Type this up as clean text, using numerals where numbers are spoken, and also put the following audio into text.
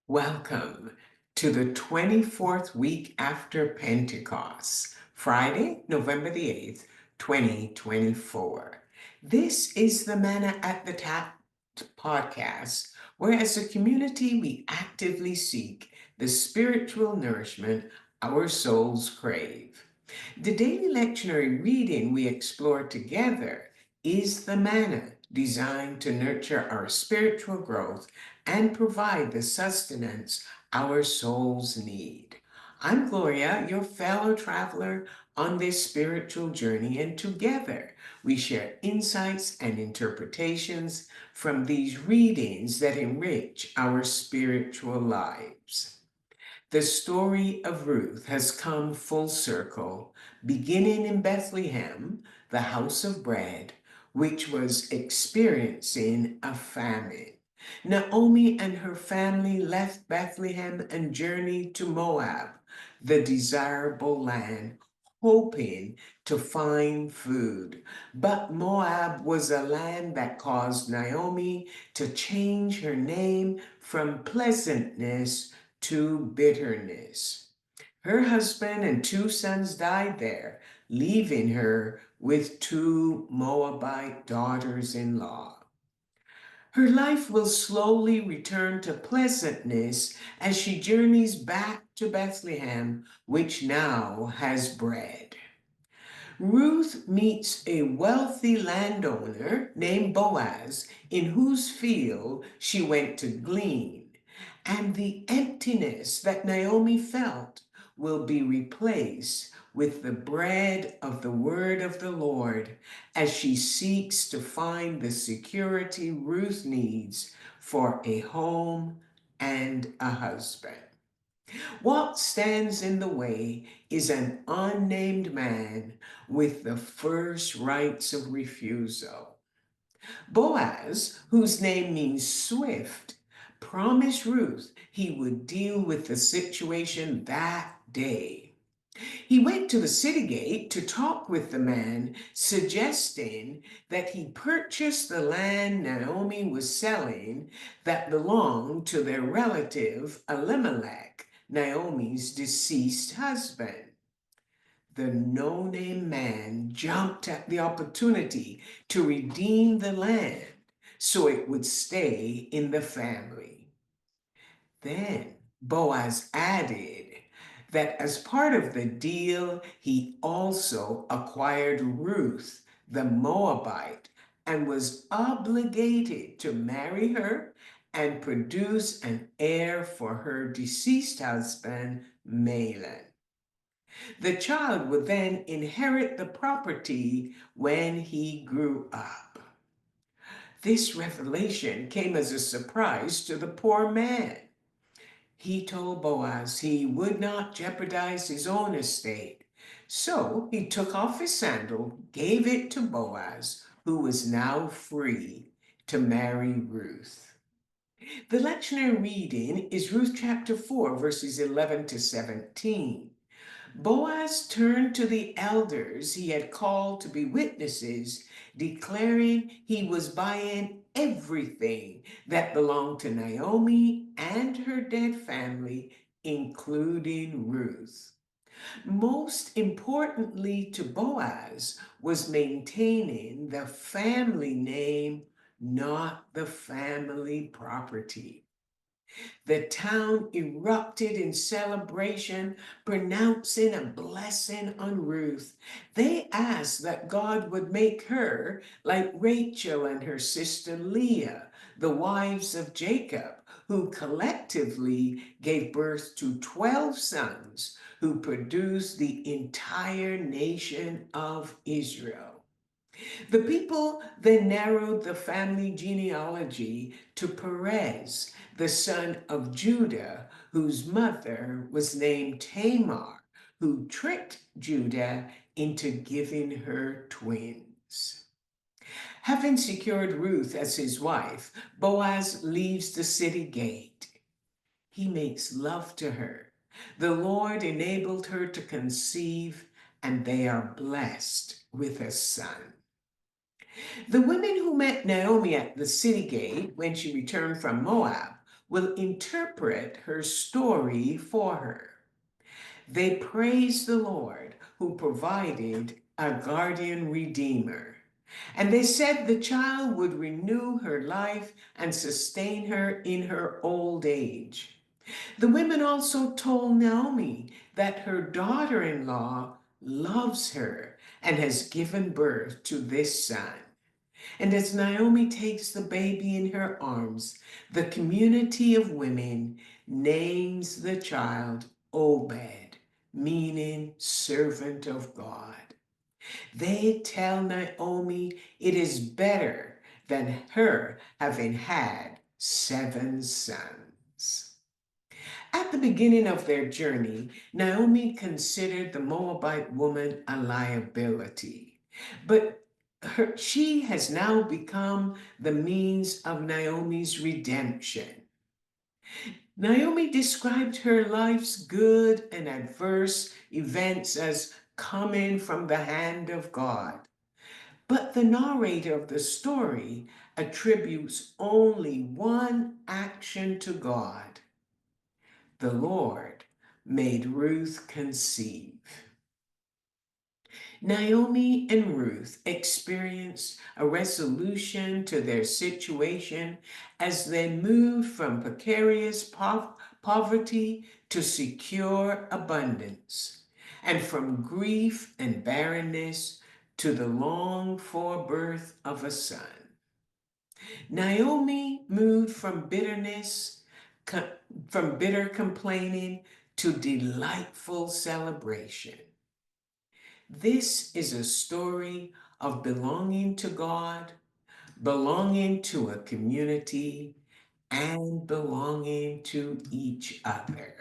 Welcome to the 24th week after Pentecost, Friday, November the 8th, 2024. This is the Manna at the Tap podcast, where as a community we actively seek the spiritual nourishment our souls crave. The daily lectionary reading we explore together is the manna designed to nurture our spiritual growth and provide the sustenance our souls need. I'm Gloria, your fellow traveler on this spiritual journey, and together we share insights and interpretations from these readings that enrich our spiritual lives. The story of Ruth has come full circle, beginning in Bethlehem, the house of bread, which was experiencing a famine. Naomi and her family left Bethlehem and journeyed to Moab, the desirable land, hoping to find food. But Moab was a land that caused Naomi to change her name from pleasantness to bitterness. Her husband and two sons died there, leaving her with two Moabite daughters in law. Her life will slowly return to pleasantness as she journeys back to Bethlehem, which now has bread. Ruth meets a wealthy landowner named Boaz, in whose field she went to glean, and the emptiness that Naomi felt will be replaced with the bread of the word of the Lord as she seeks to find the security Ruth needs for a home and a husband. What stands in the way is an unnamed man with the first rights of refusal. Boaz, whose name means swift, promised Ruth he would deal with the situation that day. He went to the city gate to talk with the man, suggesting that he purchase the land Naomi was selling that belonged to their relative Elimelech, Naomi's deceased husband. The no-name man jumped at the opportunity to redeem the land so it would stay in the family. Then Boaz added that as part of the deal, he also acquired Ruth, the Moabite, and was obligated to marry her and produce an heir for her deceased husband, Mahlon. The child would then inherit the property when he grew up. This revelation came as a surprise to the poor man. He told Boaz he would not jeopardize his own estate. So he took off his sandal, gave it to Boaz, who was now free to marry Ruth. The lectionary reading is Ruth chapter 4, verses 11 to 17. Boaz turned to the elders he had called to be witnesses, declaring he was buying everything that belonged to Naomi and her dead family, including Ruth. Most importantly to Boaz was maintaining the family name, not the family property. The town erupted in celebration, pronouncing a blessing on Ruth. They asked that God would make her like Rachel and her sister Leah, the wives of Jacob, who collectively gave birth to 12 sons who produced the entire nation of Israel. The people then narrowed the family genealogy to Perez, the son of Judah, whose mother was named Tamar, who tricked Judah into giving her twins. Having secured Ruth as his wife, Boaz leaves the city gate. He makes love to her. The Lord enabled her to conceive, and they are blessed with a son. The women who met Naomi at the city gate when she returned from Moab will interpret her story for her. They praised the Lord who provided a guardian redeemer. And they said the child would renew her life and sustain her in her old age. The women also told Naomi that her daughter in law loves her and has given birth to this son. And as Naomi takes the baby in her arms, the community of women names the child Obed, meaning servant of God. They tell Naomi it is better than her having had 7 sons. At the beginning of their journey, Naomi considered the Moabite woman a liability, but she has now become the means of Naomi's redemption. Naomi described her life's good and adverse events as coming from the hand of God. But the narrator of the story attributes only one action to God. The Lord made Ruth conceive. Naomi and Ruth experienced a resolution to their situation as they moved from precarious poverty to secure abundance, and from grief and barrenness to the longed for birth of a son. Naomi moved from from bitter complaining to delightful celebration. This is a story of belonging to God, belonging to a community, and belonging to each other.